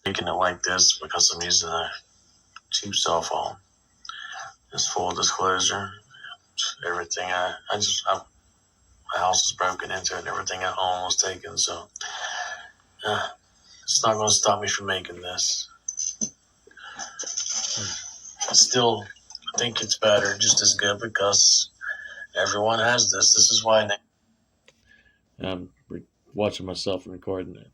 Making it like this because I'm using a cheap cell phone. Just full disclosure. Everything my house is broken into and everything at home was taken, so it's not going to stop me from making this. Still, I think it's better, just as good, because everyone has this. This is why I'm watching myself and recording it.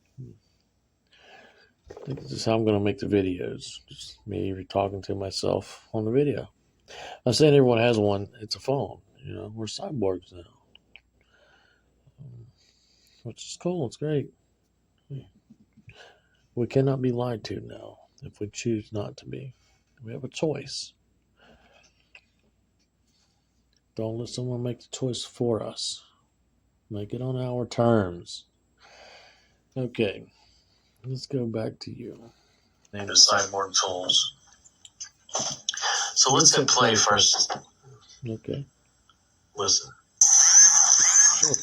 I think this is how I'm going to make the videos. Just me talking to myself on the video. I'm saying everyone has one. It's a phone. We're cyborgs now, which is cool. It's great. We cannot be lied to now if we choose not to be. We have a choice. Don't let someone make the choice for us. Make it on our terms. Okay, let's go back to you. Name the cyborg tools. So let's hit play first. Okay. Listen. Sure.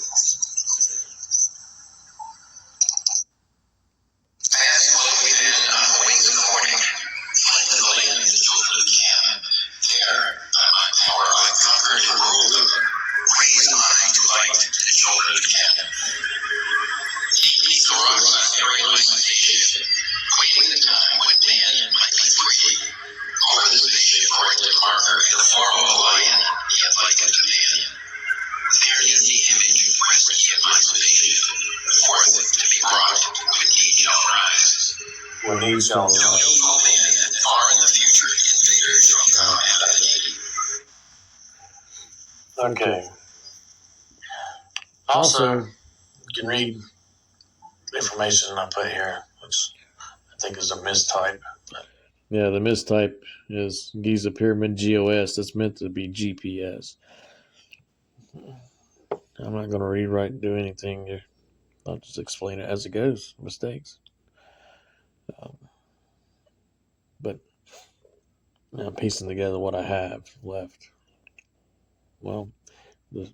When he shall rise. Far in the future, invaders shall come out of Okay. Also, you can read the information I put here, which I think is a mistype. Yeah, the mistype is Giza Pyramid GOS. That's meant to be GPS. I'm not going to rewrite and do anything here. I'll just explain it as it goes. Mistakes. But I'm piecing together what I have left. Well, the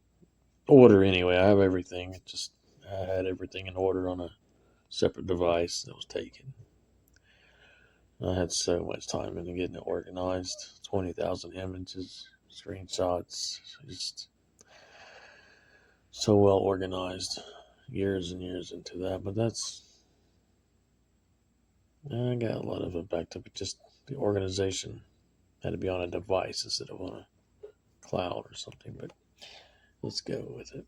order anyway. I have everything. I had everything in order on a separate device that was taken. I had so much time into getting it organized. 20,000 images, screenshots, just so well organized. Years and years into that, but I got a lot of it backed up. Just the organization had to be on a device instead of on a cloud or something, but let's go with it.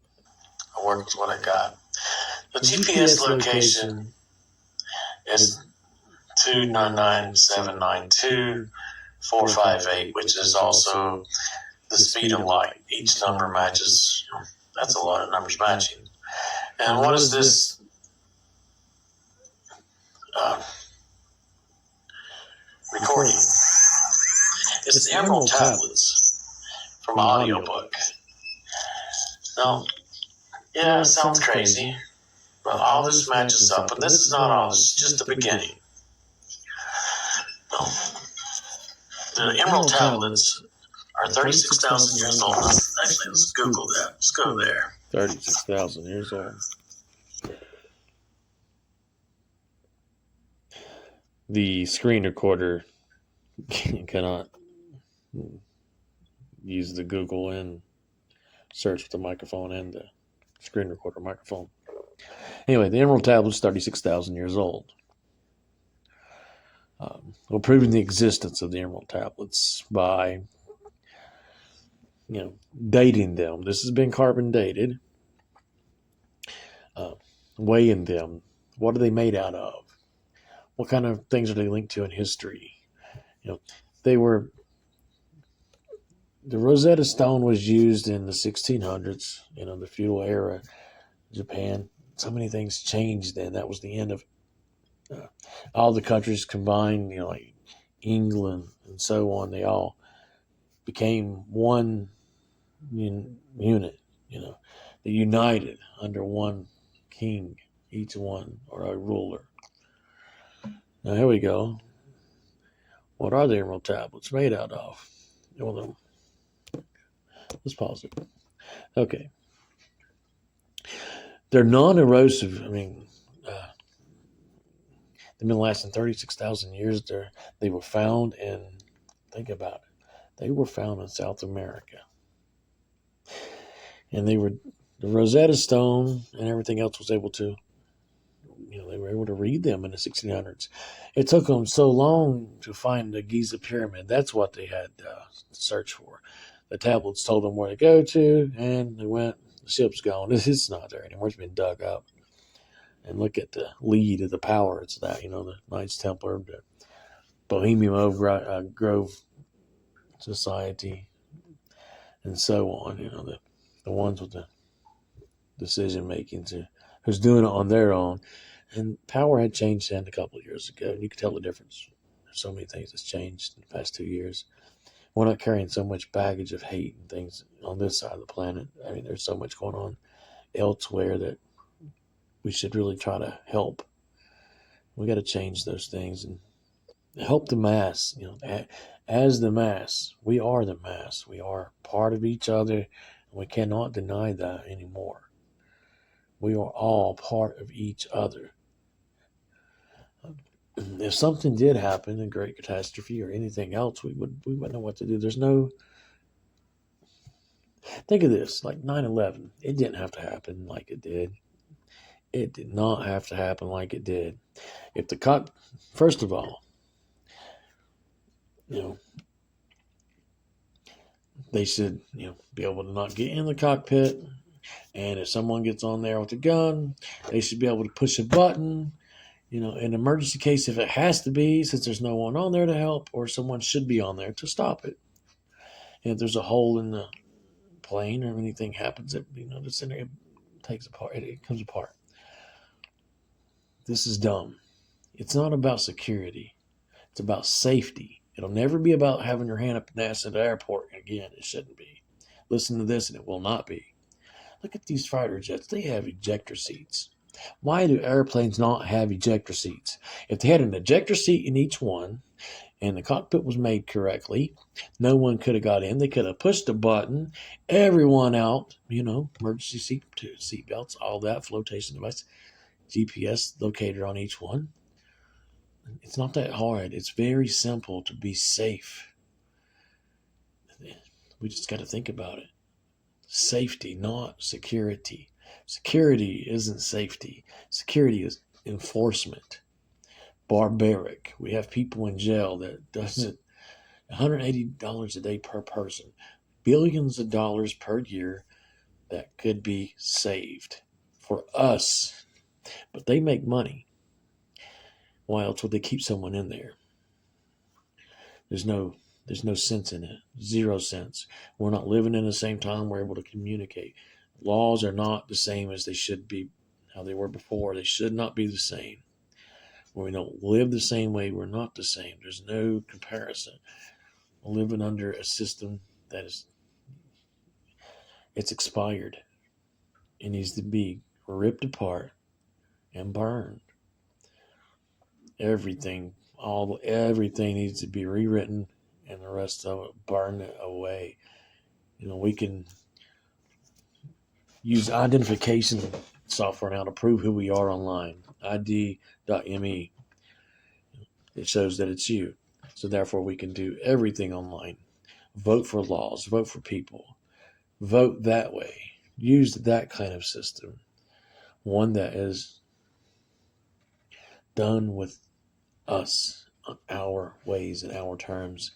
I worked with what I got. The GPS location is 299,792,458, which is also the speed of light. Each number matches, that's a lot of numbers matching. And what is this recording? It's the Emerald Tablets from an audiobook. Now, yeah, it sounds crazy, but all this matches up, and this is not all, it's just the beginning. The Emerald Tablets are 36,000 years old. Actually, let's Google that. Let's go there. 36,000 years old. The screen recorder cannot use the Google and search with the microphone and the screen recorder microphone. Anyway, the Emerald Tablet is 36,000 years old. We're proving the existence of the Emerald Tablets by, dating them. This has been carbon dated. Weighing them. What are they made out of? What kind of things are they linked to in history? The Rosetta Stone was used in the 1600s, the feudal era, Japan. So many things changed then. That was the end of all the countries combined, like England and so on. They all became one unit, they united under one king, each one, or a ruler. Now, here we go. What are the Emerald Tablets made out of? Well, let's pause it. Okay. They're non-erosive. They've been lasting 36,000 years. They were found in, think about it, they were found in South America. And the Rosetta Stone and everything else was able to, they were able to read them in the 1600s. It took them so long to find the Giza pyramid. That's what they had to search for. The tablets told them where to go to, and they went. The ship's gone. It's not there anymore. It's been dug up. And look at the lead of the power. It's that, the Knights Templar, the Bohemian Grove Society, and so on. The ones with the decision making, who's doing it on their own. And power had changed hand a couple of years ago. And you can tell the difference. There's so many things that's changed in the past 2 years. We're not carrying so much baggage of hate and things on this side of the planet. I mean, there's so much going on elsewhere that we should really try to help. We got to change those things and help the mass. As the mass, we are the mass. We are part of each other, and we cannot deny that anymore. We are all part of each other. If something did happen, a great catastrophe or anything else, we wouldn't know what to do. Think of this, like 9/11. It didn't have to happen like it did. It did not have to happen like it did. If first of all, they should, be able to not get in the cockpit. And if someone gets on there with a gun, they should be able to push a button. In an emergency case, if it has to be, since there's no one on there to help, or someone should be on there to stop it. And if there's a hole in the plane or anything happens, the center takes apart. It comes apart. This is dumb. It's not about security. It's about safety. It'll never be about having your hand up the ass at the airport. Again, it shouldn't be. Listen to this, and it will not be. Look at these fighter jets. They have ejector seats. Why do airplanes not have ejector seats? If they had an ejector seat in each one, and the cockpit was made correctly, no one could have got in. They could have pushed a button, everyone out, emergency seat belts, all that, flotation device, GPS locator on each one. It's not that hard. It's very simple to be safe. We just got to think about it. Safety, not security. Security isn't safety. Security is enforcement. Barbaric. We have people in jail that does it $180 a day per person. Billions of dollars per year that could be saved for us. But they make money. Why else would they keep someone in there? There's no sense in it. 0 sense. We're not living in the same time. We're able to communicate. Laws are not the same as they should be, how they were before. They should not be the same. When we don't live the same way, we're not the same. There's no comparison. We're living under a system that it's expired. It needs to be ripped apart and burned. Everything needs to be rewritten, and the rest of it burned away. We can use identification software now to prove who we are online. ID.me. It shows that it's you. So therefore we can do everything online. Vote for laws, vote for people. Vote that way. Use that kind of system. One that is done with us on our ways and our terms.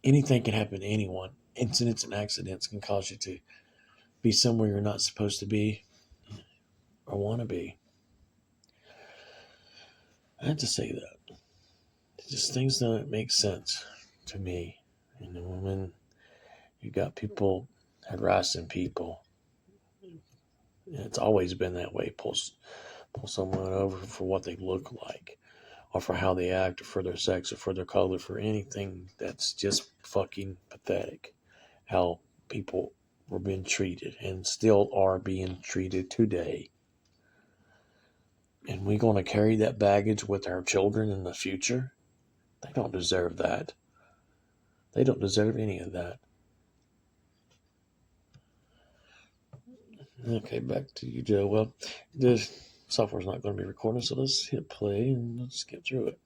Anything can happen to anyone. Incidents and accidents can cause you to be somewhere you're not supposed to be or want to be. I have to say that. Just things don't make sense to me. When you got people harassing people, it's always been that way. Pull someone over for what they look like, or for how they act, or for their sex, or for their color, for anything that's just fucking pathetic. How people were being treated and still are being treated today. And we're going to carry that baggage with our children in the future? They don't deserve that. They don't deserve any of that. Okay, back to you, Joe. Well, software's not going to be recording, so let's hit play and let's get through it.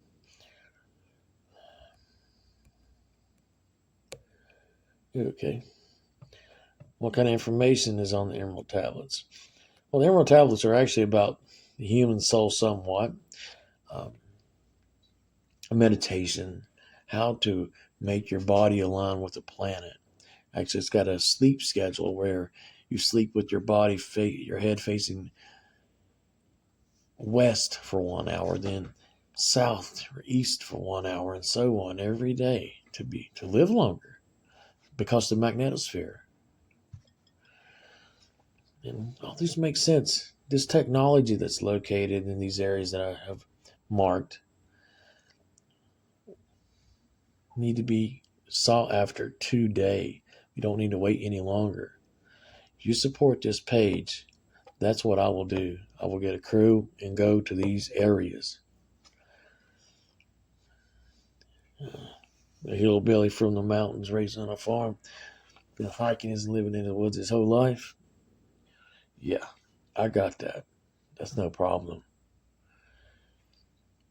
Okay. What kind of information is on the Emerald Tablets? Well, the Emerald Tablets are actually about the human soul somewhat, um, a meditation, how to make your body align with the planet. Actually, it's got a sleep schedule where you sleep with your body, your head facing west for 1 hour, then south or east for 1 hour, and so on every day to live longer because of the magnetosphere. And all these make sense. This technology that's located in these areas that I have marked need to be sought after today. You don't need to wait any longer. If you support this page, that's what I will do. I will get a crew and go to these areas. The hillbilly from the mountains raised on a farm, been hiking and living in the woods his whole life. Yeah, I got that. That's no problem.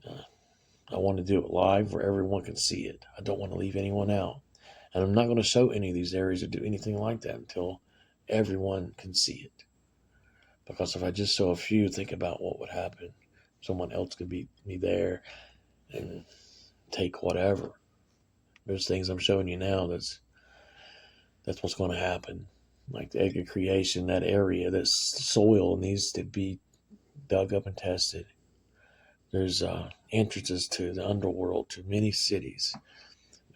I want to do it live where everyone can see it. I don't want to leave anyone out. And I'm not going to show any of these areas or do anything like that until everyone can see it. Because if I just show a few, think about what would happen. Someone else could be there and take whatever. There's things I'm showing you now that's what's going to happen. Like the egg of creation, that area, that soil needs to be dug up and tested. There's entrances to the underworld, to many cities.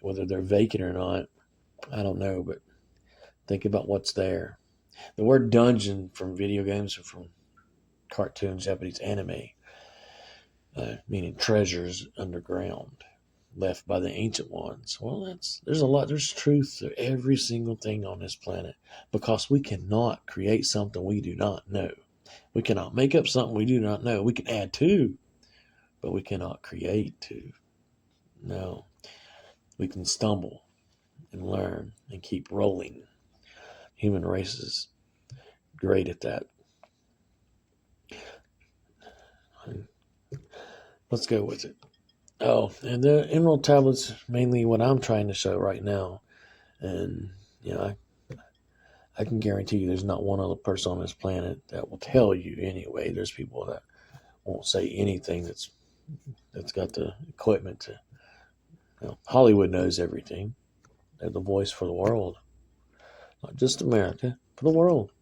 Whether they're vacant or not, I don't know, but think about what's there. The word dungeon from video games or from cartoons, Japanese anime, meaning treasures underground left by the ancient ones. Well, there's truth to every single thing on this planet because we cannot create something we do not know. We cannot make up something we do not know. We can add to, but we cannot create to. No, we can stumble and learn and keep rolling. Human race is great at that. Let's go with it. Oh, and the emerald tablets mainly what I'm trying to show right now. And I can guarantee you there's not one other person on this planet that will tell you anyway. There's people that won't say anything that's got the equipment to. Hollywood knows everything. They're the voice for the world, not just America, for the world.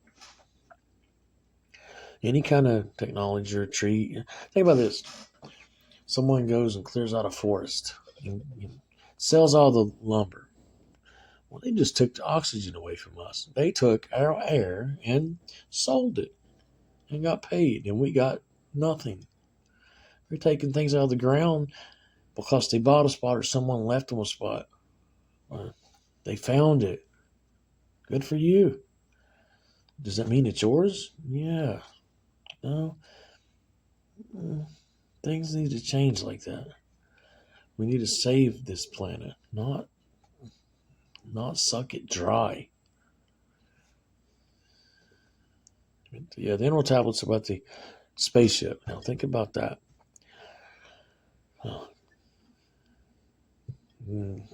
Any kind of technology or tree. Think about this: someone goes and clears out a forest and sells all the lumber. Well, they just took the oxygen away from us. They took our air and sold it and got paid, and we got nothing. They're taking things out of the ground because they bought a spot or someone left them a spot. Or they found it. Good for you. Does that mean it's yours? Yeah. No. Things need to change like that. We need to save this planet, not suck it dry. Yeah, the Emerald Tablet's about the spaceship. Now think about that.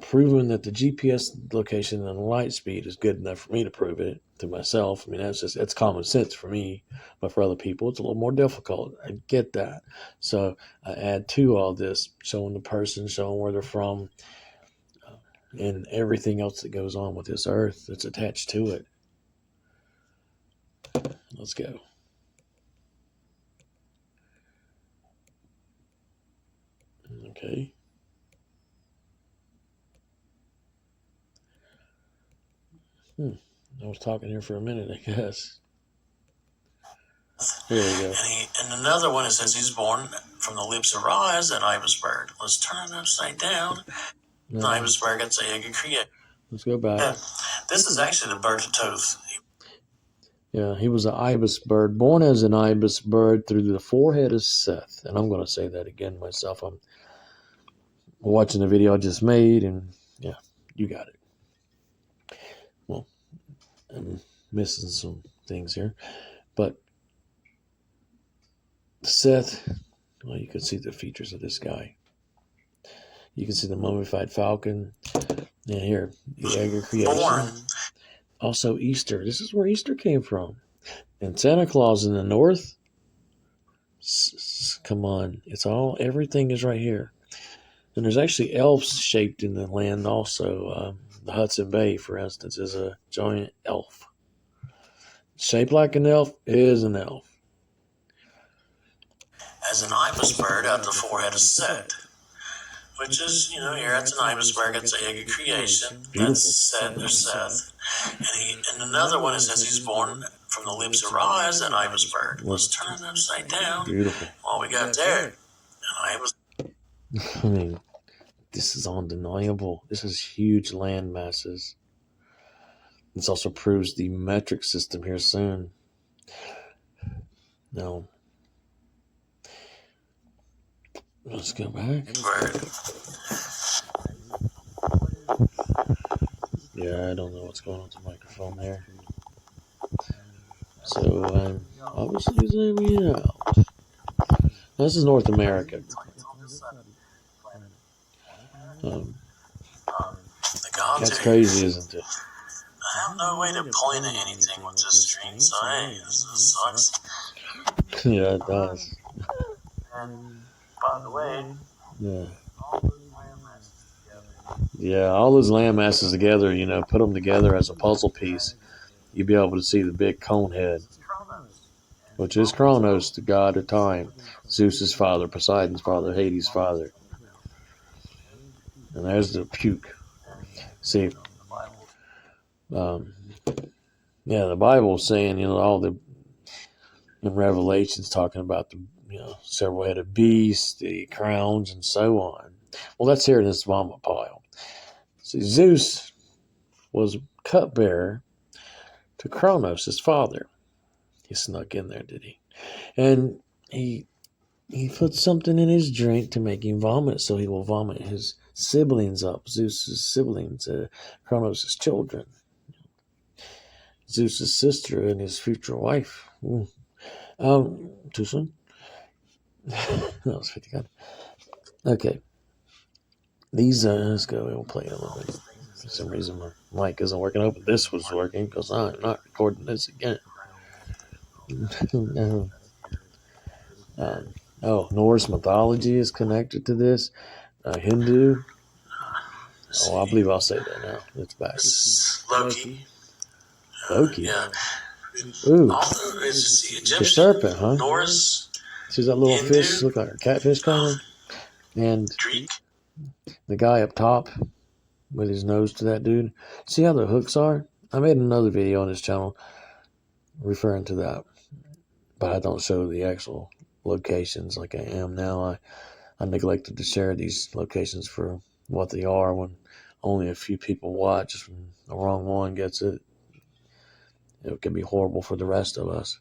Proving that the GPS location and the light speed is good enough for me to prove it to myself. I mean, that's common sense for me, but for other people, it's a little more difficult. I get that. So I add to all this, showing the person, showing where they're from, and everything else that goes on with this earth that's attached to it. Let's go. Okay. I was talking here for a minute, I guess. Here we go. And another one, it says he's born from the lips of Ra as an ibis bird. Let's turn it upside down. No. The ibis bird gets egg and create. Let's go back. Yeah. This is actually the bird of Toth. Yeah, he was an ibis bird, born as an ibis bird through the forehead of Seth. And I'm going to say that again myself. I'm watching the video I just made, and yeah, you got it. Well, I'm missing some things here, but Seth, well, you can see the features of this guy. You can see the mummified falcon. And here, the egg of creation. Also, Easter. This is where Easter came from. And Santa Claus in the north. Come on. Everything is right here. And there's actually elves shaped in the land also. The Hudson Bay, for instance, is a giant elf. Shaped like an elf is an elf. As an ibis bird at the forehead is set, which is, here it's an ibis bird, it's the egg of creation. That's Set or Seth. And another one, it says he's born from the lips of Ra as an ibis bird. Let's turn it upside down. Beautiful. All we got there, an ibis. I mean, this is undeniable. This is huge land masses. This also proves the metric system here soon. Now, let's go back. Yeah, I don't know what's going on with the microphone there. So, obviously zooming out. This is North America. That's crazy, isn't it? I have no way to point at anything with this screen, so hey, this sucks. Yeah, it does. And by the way, yeah, all those land masses together, put them together as a puzzle piece, you'll be able to see the big cone head, which is Kronos, the god of time, Zeus's father, Poseidon's father, Hades' father. And there's the puke. See, the Bible's saying, all the in Revelation's talking about the several-headed beasts, the crowns, and so on. Well, that's here in this vomit pile. See, Zeus was cupbearer to Kronos, his father. He snuck in there, did he? And he put something in his drink to make him vomit, so he will vomit his siblings up, Zeus's siblings, Kronos' children. Zeus's sister and his future wife. Too soon? That was 50 good. Okay. These, let's go. We'll play it a little bit. For some reason, my mic isn't working. I hope this was working because I'm not recording this again. Norse mythology is connected to this. Hindu. I believe I'll say that now. It's back. Loki. Yeah. Ooh. The serpent, huh? Norse. See that little fish? Look like a catfish kind of. And the guy up top with his nose to that dude. See how the hooks are? I made another video on this channel referring to that, but I don't show the actual locations like I am now. I neglected to share these locations for what they are when only a few people watch. When the wrong one gets it, it can be horrible for the rest of us,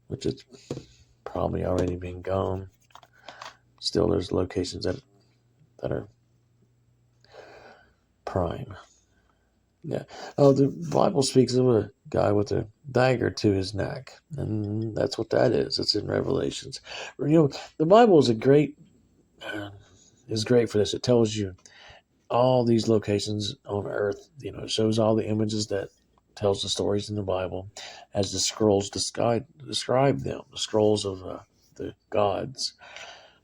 which is probably already been gone. Still, there's locations that are prime. Yeah. Oh, the Bible speaks of a guy with a dagger to his neck, and that's what that is. It's in Revelations. The Bible is great for this. It tells you all these locations on earth. It shows all the images that tells the stories in the Bible as the scrolls describe them. The scrolls of the gods,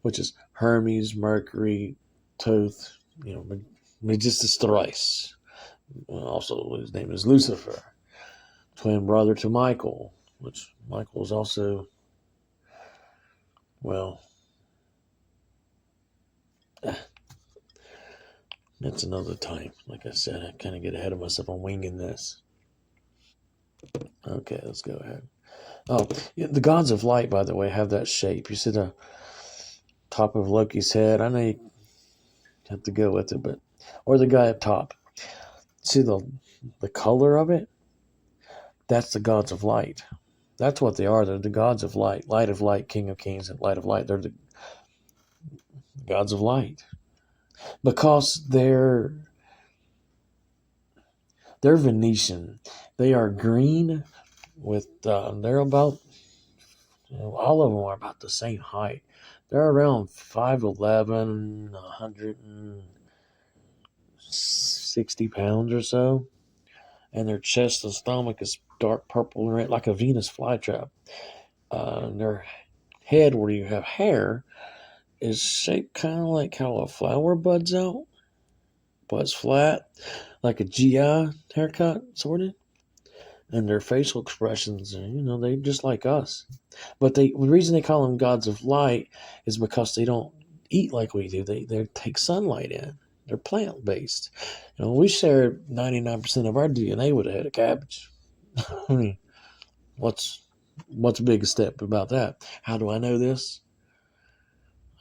which is Hermes, Mercury, Thoth, Megistus thrice. Also, his name is Lucifer, twin brother to Michael, which Michael is also, that's another time. Like I said, I kind of get ahead of myself. I'm winging this. Okay, let's go ahead. Oh, the gods of light, by the way, have that shape. You see the top of Loki's head? I know you have to go with it, or the guy up top. See the color of it? That's the gods of light. That's what they are. They're the gods of light. Light of light, king of kings, and light of light. They're the gods of light. Because they're Venetian. They are green with, they're about All of them are about the same height. They're around 5'11", 160 pounds or so, and their chest and stomach is dark purple and red, like a Venus flytrap. Their head, where you have hair, is shaped kind of like how a flower buds out, but it's flat, like a GI haircut, sort of. And their facial expressions are, they just like us. But the reason they call them gods of light is because they don't eat like we do. They take sunlight in. They're plant based. We share 99% of our DNA with a head of cabbage. I mean, what's the biggest step about that? How do I know this?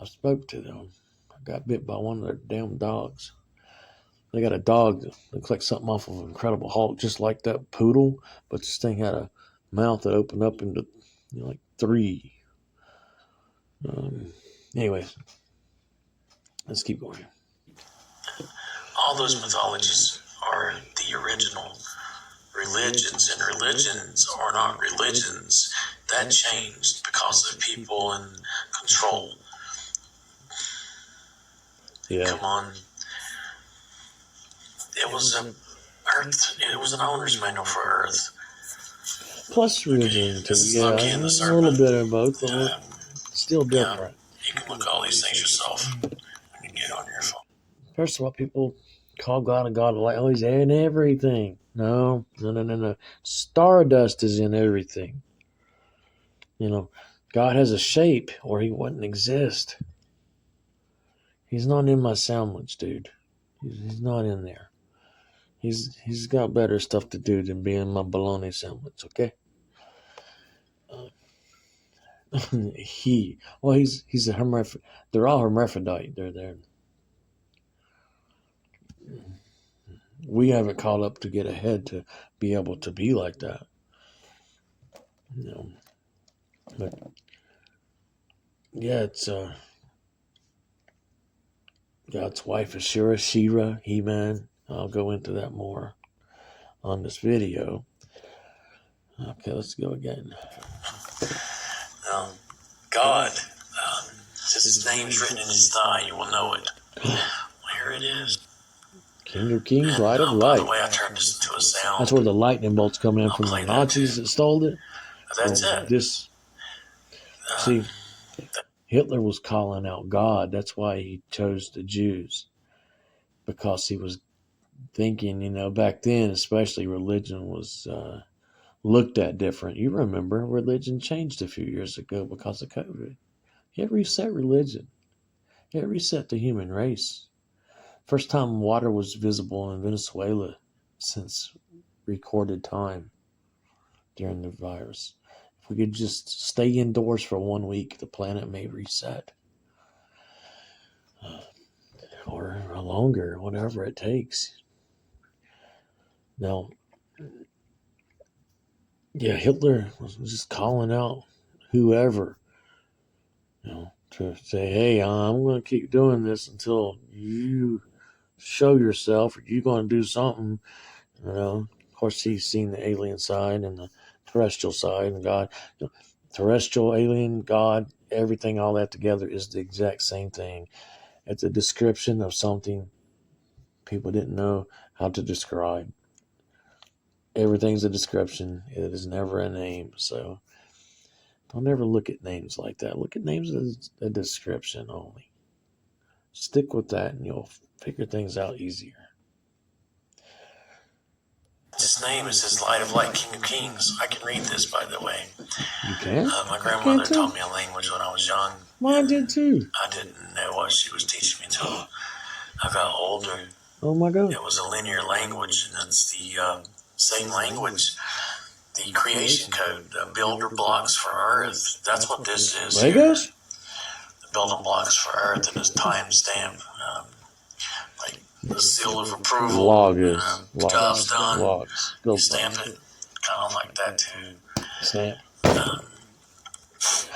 I spoke to them. I got bit by one of their damn dogs. They got a dog that looks like something off of Incredible Hulk, just like that poodle, but this thing had a mouth that opened up into like three. Anyways, let's keep going. All those mythologies are the original religions, and religions are not religions. That changed because of people in control. Yeah. Come on. It was Earth. It was an owner's manual for Earth. Plus religion, too. Yeah, a little bit of both, but still different. You can look at all these things yourself when you get on your phone. First of all, people call God a God of light. Oh, he's in everything. No. Stardust is in everything. God has a shape or he wouldn't exist. He's not in my sandwich, dude. He's not in there. He's got better stuff to do than being my bologna sandwich, okay? He's a hermaphrodite. They're all hermaphrodite. They're we haven't caught up to get ahead to be able to be like that. But yeah, it's God's wife is Shira, He-Man. I'll go into that more on this video. Okay, let's go again. God, since his name's written in his thigh, you will know it. Here it is. King of Kings, Light of Light. By the way, I turned this into a sound. That's where the lightning bolts coming in from the Nazis that stole it. That's it. See, Hitler was calling out God. That's why he chose the Jews. Because he was thinking, back then, especially religion was looked at different. You remember, religion changed a few years ago because of COVID. It reset religion. It reset the human race. First time water was visible in Venezuela since recorded time during the virus. If we could just stay indoors for 1 week, the planet may reset. Or longer, whatever it takes. Now, yeah, Hitler was just calling out whoever, to say, hey, I'm going to keep doing this until you show yourself, or you're going to do something. Of course, he's seen the alien side and the terrestrial side, and God, terrestrial, alien, God, everything, all that together is the exact same thing. It's a description of something people didn't know how to describe. Everything's a description. It is never a name. So don't ever look at names like that. Look at names as a description only. Stick with that and you'll figure things out easier. His name is his Light of Light, King of Kings. I can read this, by the way. You can? My grandmother taught me a language when I was young. Mine did too. I didn't know what she was teaching me until I got older. Oh my God. It was a linear language, and it's the same language. The creation code, the builder blocks for Earth. That's what this is. Legos? The building blocks for Earth and his timestamp. Like the seal of approval. Log is. Job's done. Logs. You stamp it. Kind of like that too. Stamp.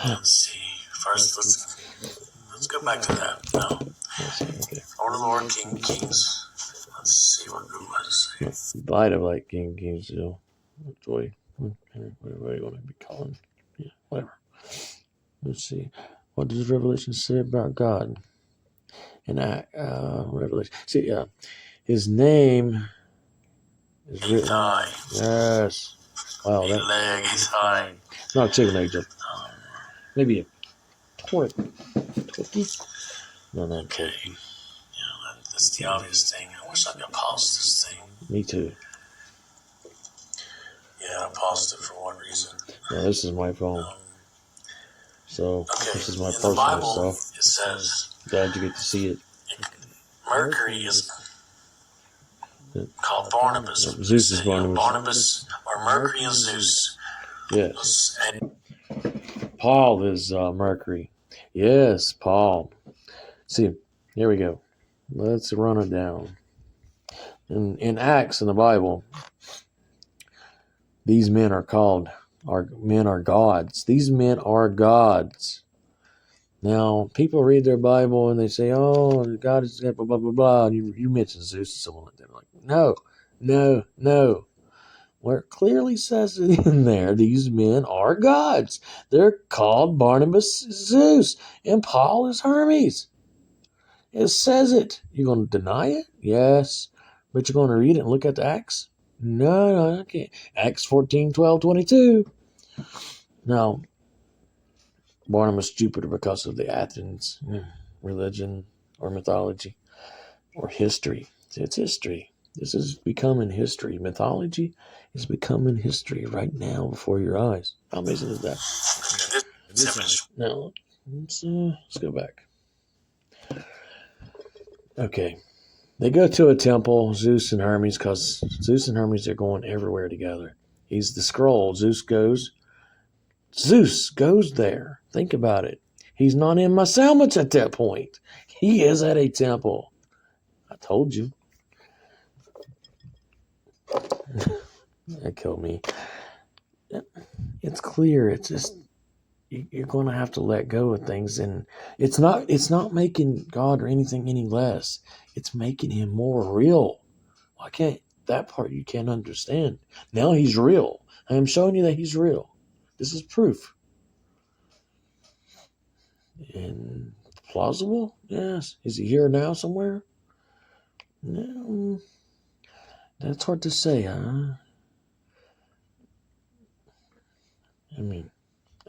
Let's see. First, let's go back to that. No. Okay. Lord, King of Kings. Let's see what Google has to say. Light of Light, King of Kings, Joy. What do you want to be calling? Yeah, whatever. Let's see. What does Revelation say about God? And Revelation. See, his name is written. Yes. Wow, that leg is high. Not a chicken leg, just maybe a turkey. No, not okay. Turkey. Yeah, that's the obvious thing. I wish I could pause this thing. Me too. Yeah, I paused it for one reason. Yeah, this is my phone. So this is my personal stuff. It says, glad you get to see it. Mercury is called Barnabas. Zeus is Barnabas. Barnabas or Mercury and Zeus. Yes. Paul is Mercury. Yes, Paul. See, here we go. Let's run it down. In Acts in the Bible, these men are called, men are gods. These men are gods. Now, people read their Bible and they say, oh, God is blah, blah, blah, blah. And you mention Zeus and someone like that. Like, no. Where it clearly says it in there, these men are gods. They're called Barnabas Zeus, and Paul is Hermes. It says it. You're going to deny it? Yes. But you're going to read it and look at the Acts? No, I can't. Acts 14, 12, 22. Now, Barnabas Jupiter because of the Athens religion or mythology or history. It's history. This is becoming history. Mythology is becoming history right now before your eyes. How amazing is that? Now, let's go back. Okay. They go to a temple, Zeus and Hermes, because Zeus and Hermes are going everywhere together. He's the scroll. Zeus goes there. Think about it. He's not in my sandwich at that point. He is at a temple. I told you. That killed me. It's clear. It's just you're going to have to let go of things, and it's not making God or anything any less. It's making him more real. Why can't that part you can't understand? Now he's real. I am showing you that he's real. This is proof. And plausible? Yes. Is he here now somewhere? No. That's hard to say, huh? I mean,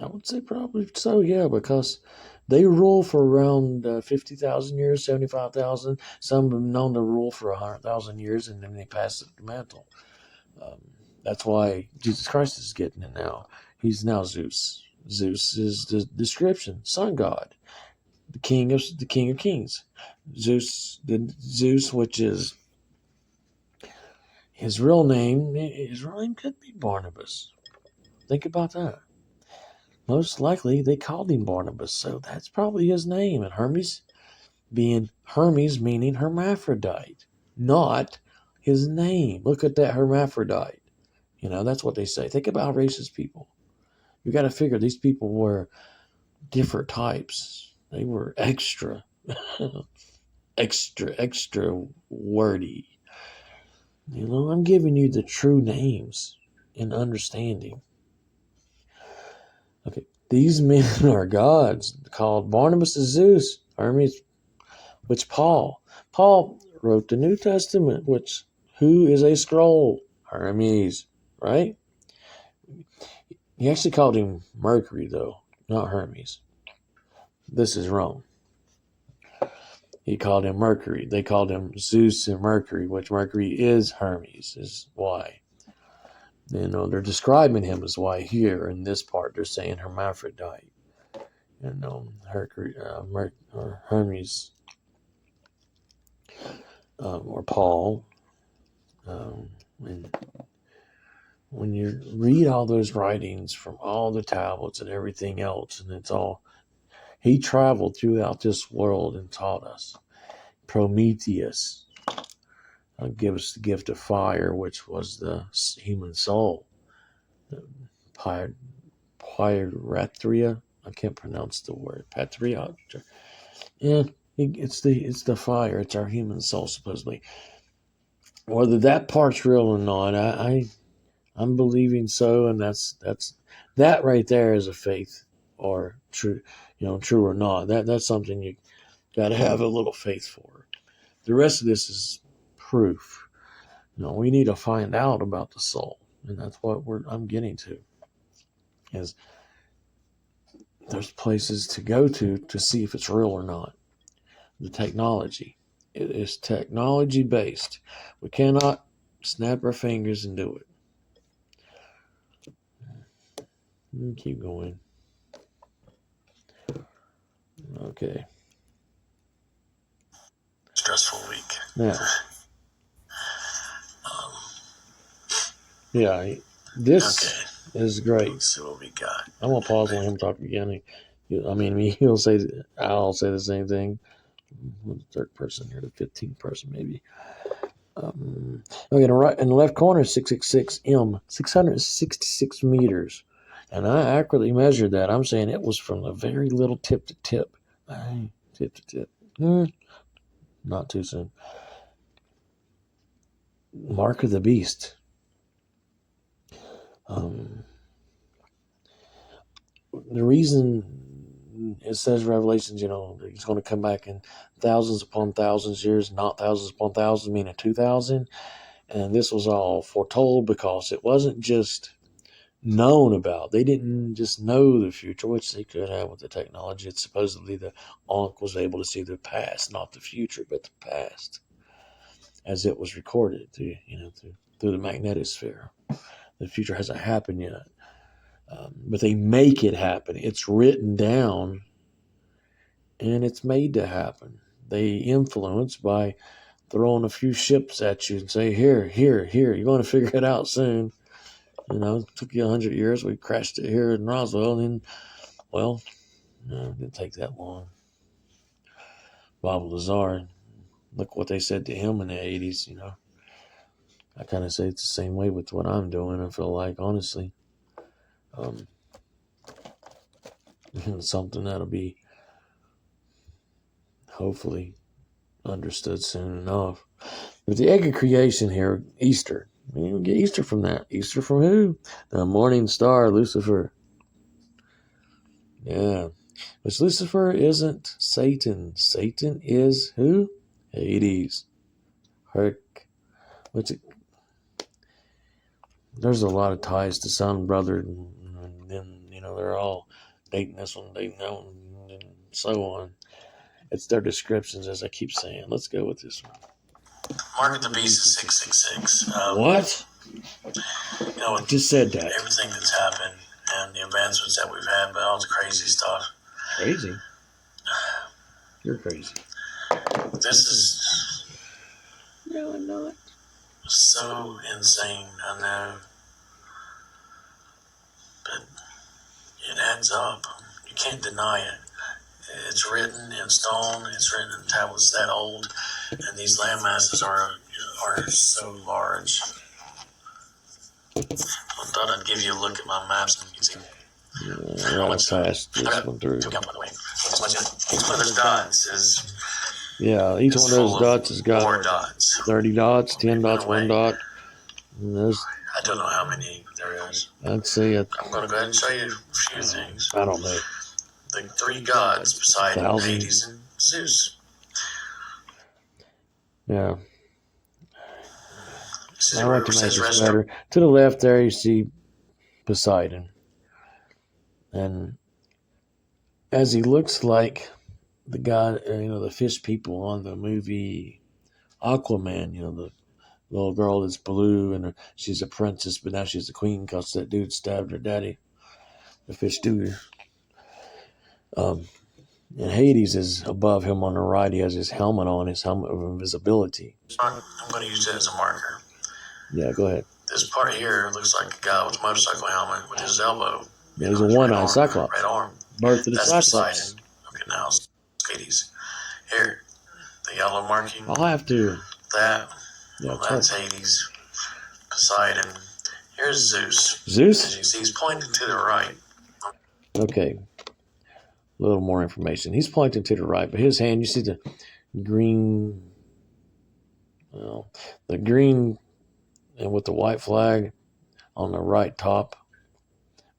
I would say probably so, yeah, because they rule for around 50,000 years, 75,000. Some have known to rule for 100,000 years, and then they pass the mantle. That's why Jesus Christ is getting it now. He's now Zeus. Zeus is the description, sun god, the king of kings. Zeus, which is his real name. His real name could be Barnabas. Think about that. Most likely they called him Barnabas, so that's probably his name. And Hermes meaning hermaphrodite, not his name. Look at that hermaphrodite. That's what they say. Think about racist people. You got to figure these people were different types. They were extra, extra wordy. I'm giving you the true names and understanding. Okay, these men are gods, called Barnabas and Zeus, Hermes, which Paul wrote the New Testament, who is a scroll? Hermes, right? He actually called him Mercury, though, not Hermes. This is wrong. He called him Mercury. They called him Zeus and Mercury, which Mercury is Hermes, is why. They're describing him as why here in this part. They're saying hermaphrodite. Hercury, or Hermes, or Paul. And when you read all those writings from all the tablets and everything else, and it's all, he traveled throughout this world and taught us. Prometheus gave us the gift of fire, which was the human soul. Pyretria. I can't pronounce the word. Patria. Yeah, it's the fire. It's our human soul, supposedly. Whether that part's real or not, I'm believing so, and that's that right there is a faith. are true, true or not. That's something you got to have a little faith for. The rest of this is proof. We need to find out about the soul, and that's what I'm getting to. Is there's places to go to see if it's real or not. The technology, it is technology based. We cannot snap our fingers and do it. Keep going. Okay. Stressful week. Now, yeah, this is great. Let's see what we got. I'm gonna pause and let him talk again. He'll say, I'll say the same thing. The third person here, the 15th person maybe. Okay, in the left corner, 666 M, 666 meters. And I accurately measured that. I'm saying it was from the very little tip to tip. Tip to tip. Not too soon. Mark of the beast. The reason it says Revelations, he's going to come back in thousands upon thousands years, not thousands upon thousands, meaning 2,000. And this was all foretold because it wasn't just known about. They didn't just know the future, which they could have with the technology. It's supposedly the Ankh was able to see the past, not the future, but the past, as it was recorded through the magnetosphere. The future hasn't happened yet, but they make it happen. It's written down, and it's made to happen. They influence by throwing a few ships at you and say, here, you're going to figure it out soon. It took you 100 years. We crashed it here in Roswell, and well, it didn't take that long. Bob Lazar, look what they said to him in the 80s, I kind of say it's the same way with what I'm doing, I feel like, honestly. Something that'll be hopefully understood soon enough. But the egg of creation here, Easter. We get Easter from that. Easter from who? The morning star, Lucifer. Yeah. Which Lucifer isn't Satan. Satan is who? Hades. Herc. There's a lot of ties to Son, Brother, and then, they're all dating this one, dating that one, and so on. It's their descriptions, as I keep saying. Let's go with this one. Mark of the Beast is 666. What? I just said that. Everything that's happened and the advancements that we've had, but all the crazy stuff. Crazy? You're crazy. This is... No, I'm not. So insane, I know. But it adds up. You can't deny it. It's written in stone. It's written in tablets that old. And these land masses are so large. I thought I'd give you a look at my maps and you can see how much fast this one through. Each one of those dots is... Yeah, each one of those dots has got 4 dots. 30 dots, 10 dots, 1 dot. And I don't know how many there is. I'd say it. I'm going to go ahead and show you a few things. I don't know. The 3 gods beside Hades and Zeus. Yeah. I like to make this better. To the left there, you see Poseidon. And as he looks like the guy, the fish people on the movie Aquaman, the little girl that's blue and she's a princess, but now she's a queen because that dude stabbed her daddy, the fish dude. And Hades is above him on the right. He has his helmet on, his helmet of invisibility. I'm going to use it as a marker. Yeah, go ahead. This part here looks like a guy with a motorcycle helmet with his elbow. Yeah, he's a one-eyed cyclops. Right arm. Birth of the That's cyclops. Poseidon. Okay, now Hades. Here, the yellow marking. I'll have to. That. Yeah, well, that's Hades. Poseidon. Here's Zeus. Zeus? As you can see, he's pointing to the right. Okay. A little more information. He's pointing to the right, but his hand, you see the green, the green and with the white flag on the right top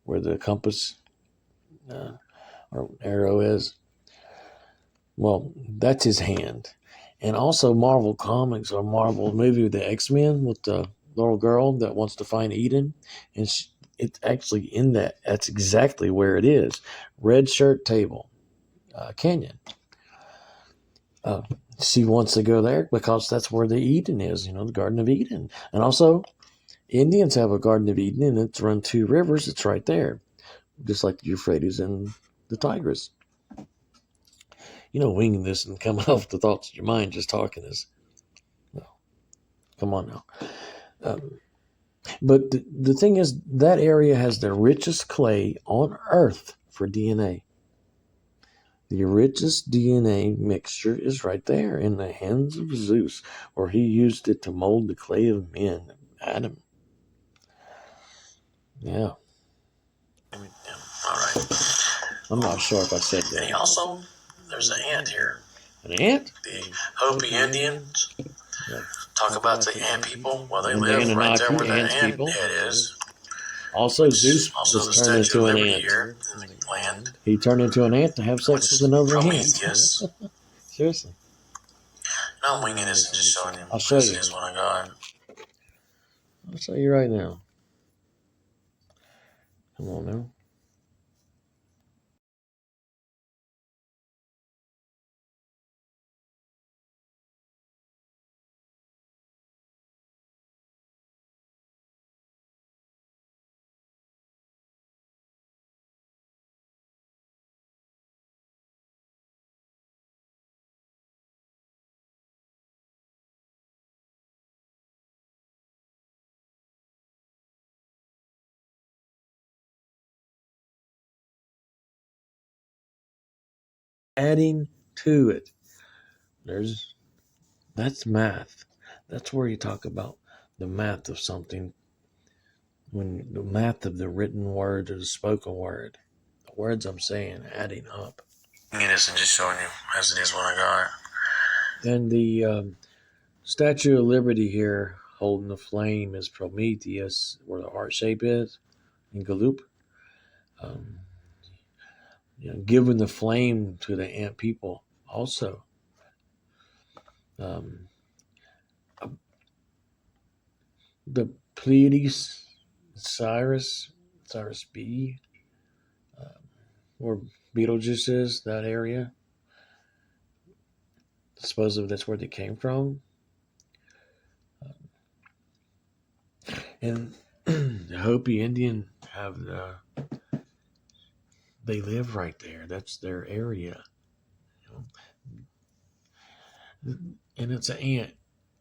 where the compass, or arrow is. Well, that's his hand. And also Marvel Comics or Marvel movie with the X-Men with the little girl that wants to find Eden. And it's actually in that. That's exactly where it is. Red Shirt Table, Canyon. She wants to go there because that's where the Eden is, the Garden of Eden. And also, Indians have a Garden of Eden, and it's run 2 rivers. It's right there, just like the Euphrates and the Tigris. Winging this and coming off the thoughts of your mind, just talking is, well, come on now. But the thing is, that area has the richest clay on Earth for DNA. The richest DNA mixture is right there in the hands of Zeus, where he used it to mold the clay of men, Adam. Yeah. All right. I'm not sure if I said that. And he also, there's an ant here. An ant? The Hopi Indians talk about the ant people. Well, they And live the right there Anunnaki, where the ants ant people. head is. Also, Zeus Also, the was turned Statue of into an Liberty ant. here in the land. He turned into an ant to have sex with another ant. Prometheus. Seriously. I'm winging this and just showing him. I'll show you. This is what I got. I'll show you right now. Come on now. Adding to it. That's math. That's where you talk about the math of something. When the math of the written word or the spoken word. The words I'm saying adding up. Winging this and just showing you as it is what I got. And the Statue of Liberty here holding the flame is Prometheus, where the heart shape is in Galoop. Giving the flame to the ant people also. The Pleiades, Cyrus B, where Beetlejuice is, that area. Supposedly that's where they came from. And the Hopi Indian they live right there. That's their area. And it's an ant.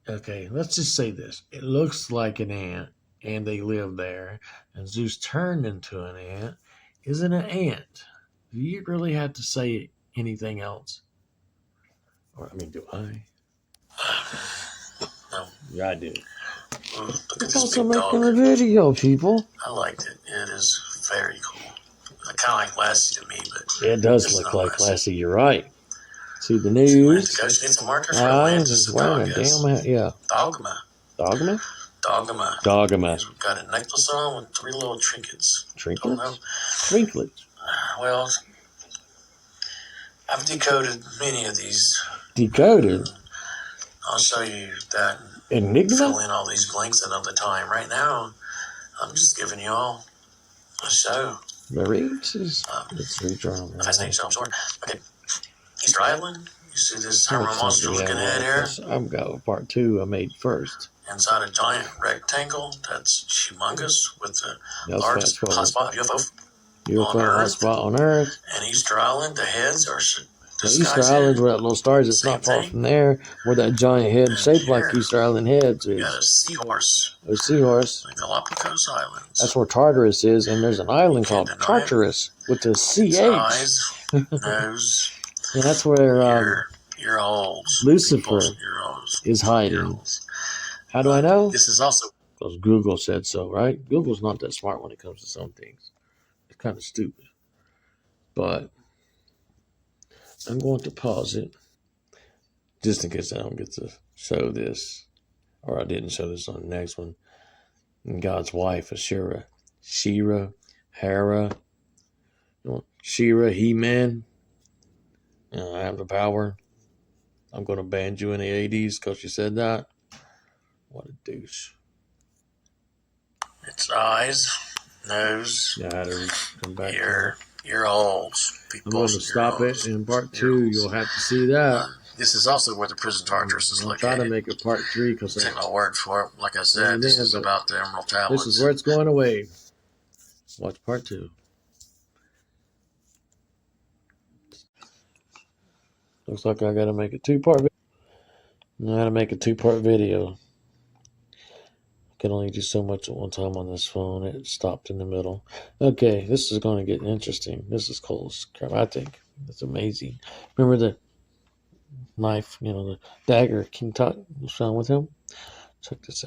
Okay, let's just say this. It looks like an ant, and they live there. And Zeus turned into an ant. Isn't an ant? Do you really have to say anything else? Or, do I? No. Yeah, I do. Look at It's this also big making dog. a video, people. I liked it. It is very cool. Kind of like Lassie to me, but It does look like Lassie. You're right. See the news. Go get some markers for Atlantis. Wearing a damn hat. Yeah. Dogma. Dogma? Dogma. Dogma. He's got a necklace on with 3 little trinkets. Trinkets? Trinklets. Well, I've decoded many of these. Decoded? I'll show you that. Enigma? Fill in all these blanks another time. Right now, I'm just giving you all a show. Let's reach around. Fascinating show, I'm sure. Okay. Easter Island. You see this hammer monster looking head here? I've got part 2 I made first. Inside a giant rectangle that's humongous with the largest hotspot UFO hotspot on Earth. And Easter Island, the heads are Easter Island where that little stars, it's not far from there, where that giant head shaped like Easter Island heads is. You got a seahorse. A seahorse. Like Galapagos Islands. That's where Tartarus is, and there's an island called Tartarus with the CH. Eyes, nose. And that's where your holes. Lucifer is hiding. How do I know? This is also because Google said so, right? Google's not that smart when it comes to some things. It's kind of stupid. But I'm going to pause it just in case I don't get to show this, or I didn't show this on the next one. And God's wife, Ashura, Shira, Hera. She-Ra, He-Man. I have the power. I'm going to ban you in the 80s because you said that. What a douche. Its eyes, nose, Yeah, I had to come back. ear holes. I'm going to stop it. In part 2, you'll have to see that. This is also where the prison tartarus is I'll located. try to make it part 3 because Take my word for it. Like I said, this is about the Emerald Tablets. This is where it's going away. Watch part 2. Looks like I got to make a 2-part video. I got to make a 2-part video. I can only do so much at one time on this phone. It stopped in the middle. Okay, this is going to get interesting. This is cool as crap, I think. It's amazing. Remember the knife, the dagger King Tut was found with him? Check this out.